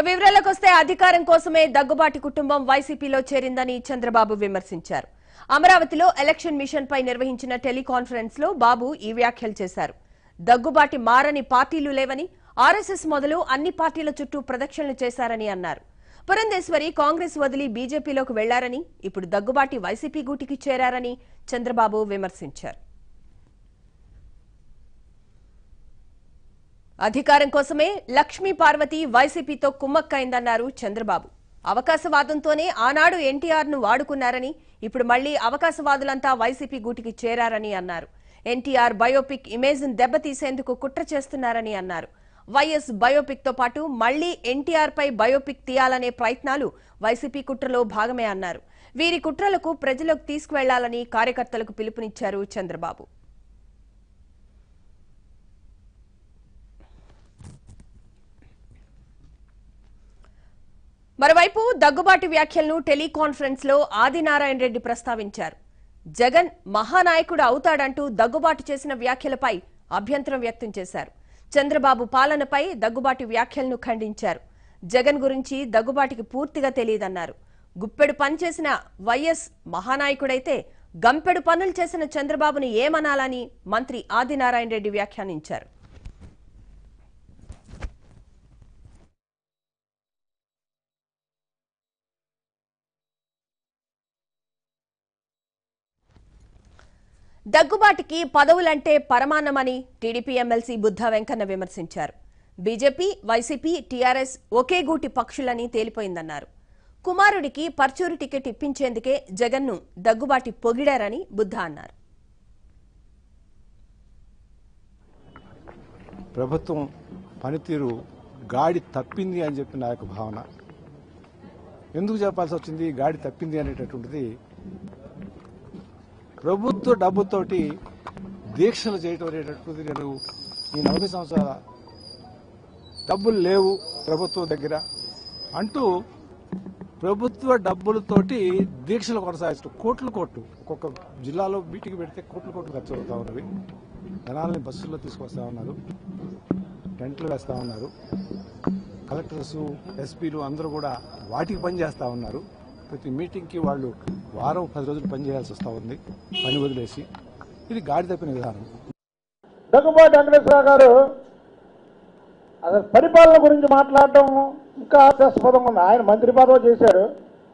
వివరాలకు వస్తే అధికారం కోసమే దగ్గుబాటి కుటుంబం వైసీపీలో చేరిందని చంద్రబాబు విమర్శించారు. అమరావతిలో ఎలక్షన్ మిషన్ పై నిర్వహించిన టెలికాన్ఫరెన్స్ లో బాబు ఈ వ్యాఖ్యలు చేశారు. దగ్గుబాటి మారని పార్టీలు లేవని, ఆర్ఎస్ఎస్ మొదలు అన్ని పార్టీల చుట్టూ ప్రదక్షిణలు చేశారని అన్నారు. పురంధేశ్వరి కాంగ్రెస్ వదిలి బీజేపీలోకి వెళ్లారని, ఇప్పుడు దగ్గుబాటి వైసీపీ గూటికి చేరారని చంద్రబాబు విమర్శించారు. అధికారం కోసమే లక్ష్మీ పార్వతి వైసీపీతో కుమ్మక్కైందన్నారు చంద్రబాబు. అవకాశవాదంతోనే ఆనాడు ఎన్టీఆర్ ను వాడుకున్నారని, ఇప్పుడు మళ్లీ అవకాశవాదులంతా వైసీపీ గూటికి చేరారని అన్నారు. ఎన్టీఆర్ బయోపిక్ ఇమేజ్ ను దెబ్బతీసేందుకు కుట్ర చేస్తున్నారని అన్నారు. వైఎస్ బయోపిక్ తో పాటు మళ్లీ ఎన్టీఆర్ పై బయోపిక్ తీయాలనే ప్రయత్నాలు వైసీపీ కుట్రలో భాగమే అన్నారు. వీరి కుట్రలకు ప్రజలకు తీసుకువెళ్లాలని కార్యకర్తలకు పిలుపునిచ్చారు చంద్రబాబు. మరోవైపు దగ్గుబాటి వ్యాఖ్యలను టెలికాన్ఫరెన్స్ లో ఆదినారాయణ రెడ్డి ప్రస్తావించారు. జగన్ మహానాయకుడు అవుతాడంటూ దగ్గుబాటు చేసిన వ్యాఖ్యలపై అభ్యంతరం వ్యక్తం చేశారు. చంద్రబాబు పాలనపై దగ్గుబాటి వ్యాఖ్యలను ఖండించారు. జగన్ గురించి దగ్గుబాటికి పూర్తిగా తెలియదన్నారు. గుప్పెడు పని చేసిన వైఎస్ మహానాయకుడైతే గంపెడు పనులు చేసిన చంద్రబాబును ఏమనాలని మంత్రి ఆదినారాయణ రెడ్డి వ్యాఖ్యానించారు. దగ్గుబాటికి పదవులంటే పరమాన్నమని టీడీపీ ఎమ్మెల్సీ బుద్ధా వెంకన్న విమర్శించారు. బీజేపీ, వైసీపీ, టీఆర్ఎస్ ఒకే గూటి పక్షులని తేలిపోయిందన్నారు. కుమారుడికి పర్చూరు టికెట్ ఇప్పించేందుకే జగన్ను దగ్గుబాటి పొగిడారని బుద్ధా అన్నారు. ప్రభుత్వం పనితీరు గాడి తప్పింది అని చెప్పి నా యొక్క భావన. ఎందుకు చెప్పాల్సి వచ్చింది గాడి తప్పింది అనేటటువంటిది? ప్రభుత్వ డబ్బుతోటి దీక్షలు చేయటం అనేటటువంటిది, నేను ఈ 40 సంవత్సరాల డబ్బులు లేవు ప్రభుత్వం దగ్గర అంటూ ప్రభుత్వ డబ్బులతోటి దీక్షలు కొనసాగించడం, కోట్లు ఒక్కొక్క జిల్లాలో మీటింగ్ పెడితే కోట్లు ఖర్చు అవుతా ఉన్నవి. జనాలని బస్సుల్లో తీసుకొస్తా ఉన్నారు, టెంట్లు వేస్తా ఉన్నారు. కలెక్టర్స్, ఎస్పీలు అందరూ కూడా వాటికి పని చేస్తా ఉన్నారు. ప్రతి మీటింగ్కి వాళ్ళు వారం 10 రోజులు పని చేయాల్సి వస్తూ ఉంది, పని వదిలేసి. ఇది గాడి తప్పిన విధానం. దగ్గుబాటి వెంకటేశ్వరరావు గారు అసలు పరిపాలన గురించి మాట్లాడటం ఇంకా హాస్యాస్పదంగా ఉంది. ఆయన మంత్రి పదవి చేశాడు,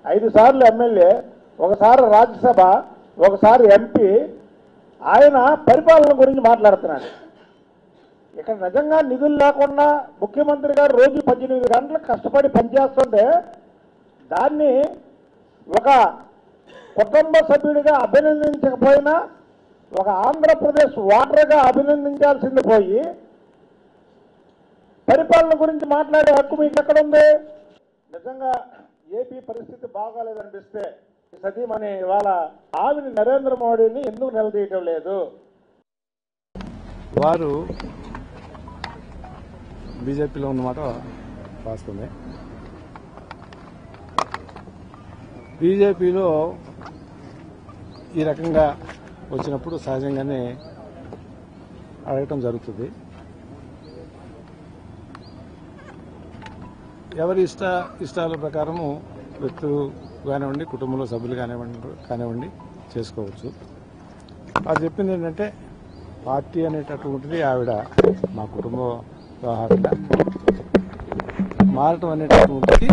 5 సార్లు ఎమ్మెల్యే, ఒకసారి రాజ్యసభ, ఒకసారి ఎంపీ. ఆయన పరిపాలన గురించి మాట్లాడుతున్నాడు. ఇక్కడ నిజంగా నిధులు లేకుండా ముఖ్యమంత్రి గారు రోజు 18 గంటలు కష్టపడి పనిచేస్తుంటే దాన్ని ఒక కుటుంబ సభ్యుడిగా అభినందించకపోయినా ఒక ఆంధ్రప్రదేశ్ ఓటర్గా అభినందించాల్సింది పోయి పరిపాలన గురించి మాట్లాడే హక్కు మీకు ఎక్కడుంది? నిజంగా ఏపీ పరిస్థితి బాగాలేదనిపిస్తే సతీమణి ఇవాళ ఆవిడ నరేంద్ర మోడీని ఎందుకు నిలదీయటం లేదు? వారు బీజేపీలో ఉన్నమాట వాస్తవమే. బీజేపీలో ఈ రకంగా వచ్చినప్పుడు సహజంగానే అడగటం జరుగుతుంది. ఎవరి ఇష్టాల ప్రకారము వ్యక్తులు కానివ్వండి, కుటుంబంలో సభ్యులు కానివ్వండి చేసుకోవచ్చు. అది చెప్పింది ఏంటంటే, పార్టీ అనేటటువంటిది ఆవిడ మా కుటుంబ వ్యవహారంగా మారటం అనేటటువంటిది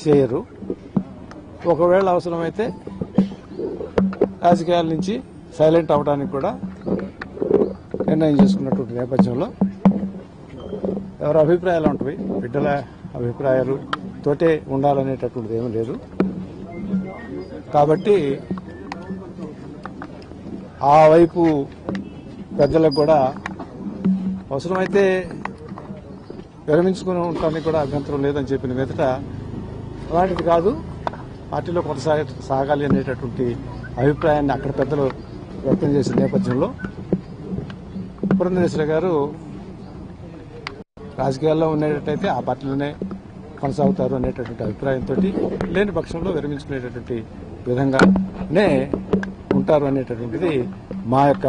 చేయరు. ఒకవేళ అవసరమైతే రాజకీయాల నుంచి సైలెంట్ అవడానికి కూడా నిర్ణయం చేసుకున్నటువంటి నేపథ్యంలో ఎవరి అభిప్రాయాలు ఉంటాయి, బిడ్డల అభిప్రాయాలు తోటే ఉండాలనేటటువంటిది ఏమీ లేదు. కాబట్టి ఆ వైపు పెద్దలకు కూడా అవసరమైతే విరమించుకుని ఉండటానికి కూడా అభ్యంతరం లేదని చెప్పిన మీదట అలాంటిది కాదు, పార్టీలో కొనసాగాలి అనేటటువంటి అభిప్రాయాన్ని అక్కడ పెద్దలు వ్యక్తం చేసిన నేపథ్యంలో పురంధేశ్వరి గారు రాజకీయాల్లో ఉండేటట్టయితే ఆ పార్టీలోనే కొనసాగుతారు అనేటటువంటి అభిప్రాయంతో లేని పక్షంలో విరమించుకునేటటువంటి విధంగానే ఉంటారు అనేటటువంటిది మా యొక్క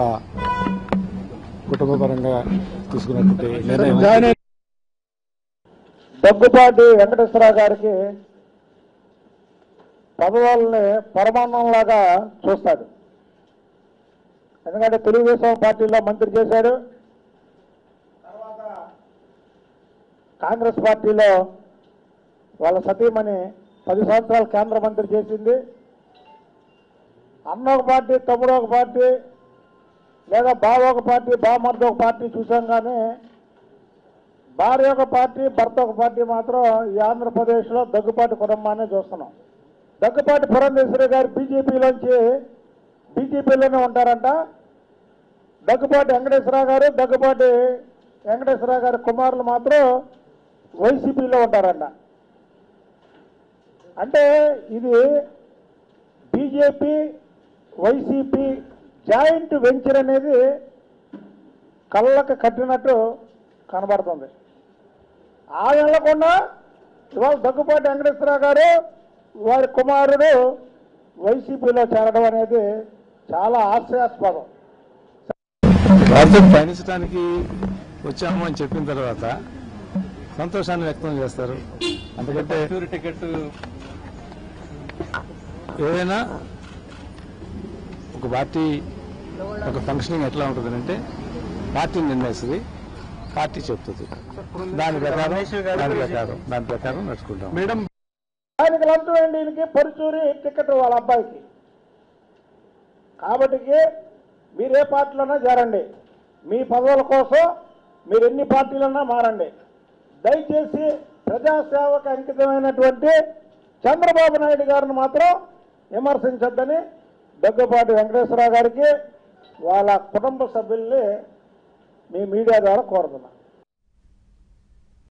కుటుంబపరంగా తీసుకున్నటువంటి నిర్ణయం. దగ్గుపాటి వెంకటేశ్వరరావు గారికి పదవుల్ని పరమాన్నంలాగా చూస్తాడు. ఎందుకంటే తెలుగుదేశం పార్టీలో మంత్రి చేశాడు, తర్వాత కాంగ్రెస్ పార్టీలో వాళ్ళ సతీమణి 10 సంవత్సరాలు కేంద్ర మంత్రి చేసింది. అన్న ఒక పార్టీ, తమ్ముడు ఒక పార్టీ, లేదా బావ ఒక పార్టీ, బామర్ది ఒక పార్టీ చూసాం. కానీ భార్య ఒక పార్టీ, భర్త ఒక పార్టీ మాత్రం ఈ ఆంధ్రప్రదేశ్లో దగ్గుపాటి కుటుంబాన్ని చూస్తున్నాం. దగ్గుపాటి పురంధేశ్వరి గారు బీజేపీలోనే ఉంటారంట. దగ్గుపాటి వెంకటేశ్వరరావు గారి కుమారులు మాత్రం వైసీపీలో ఉంటారంట. అంటే ఇది బీజేపీ వైసీపీ జాయింట్ వెంచర్ అనేది కళ్ళకు కట్టినట్టు కనబడుతుంది. ఆ వెళ్ళకుండా ఇవాళ దగ్గుపాటి వెంకటేశ్వరరావు గారు వారి కుమారుడు వైసీపీలో చేరడం అనేది చాలా హాస్యాస్పదం. రాజ్యం పయనించడానికి వచ్చాము అని చెప్పిన తర్వాత సంతోషాన్ని వ్యక్తం చేస్తారు. అందుకంటే టికెట్ ఏదైనా ఒక పార్టీ ఒక ఫంక్షనింగ్ ఎట్లా ఉంటుంది అంటే పార్టీ నిర్ణయిస్తుంది, పార్టీ చెప్తుంది, దాని ప్రకారం నడుచుకుంటాం. మేడం ఆయనకి లంచం ఏంటి? ఈయనకి పరుచూరి టికెట్ వాళ్ళ అబ్బాయికి. కాబట్టి మీరు ఏ పార్టీలోనా చేరండి, మీ పదవుల కోసం మీరు ఎన్ని పార్టీలన్నా మారండి. దయచేసి ప్రజాసేవకు అంకితమైనటువంటి చంద్రబాబు నాయుడు గారిని మాత్రం విమర్శించొద్దని దగ్గుపాటి వెంకటేశ్వరరావు గారికి వాళ్ళ కుటుంబ సభ్యుల్ని మీ మీడియా ద్వారా కోరుతున్నా.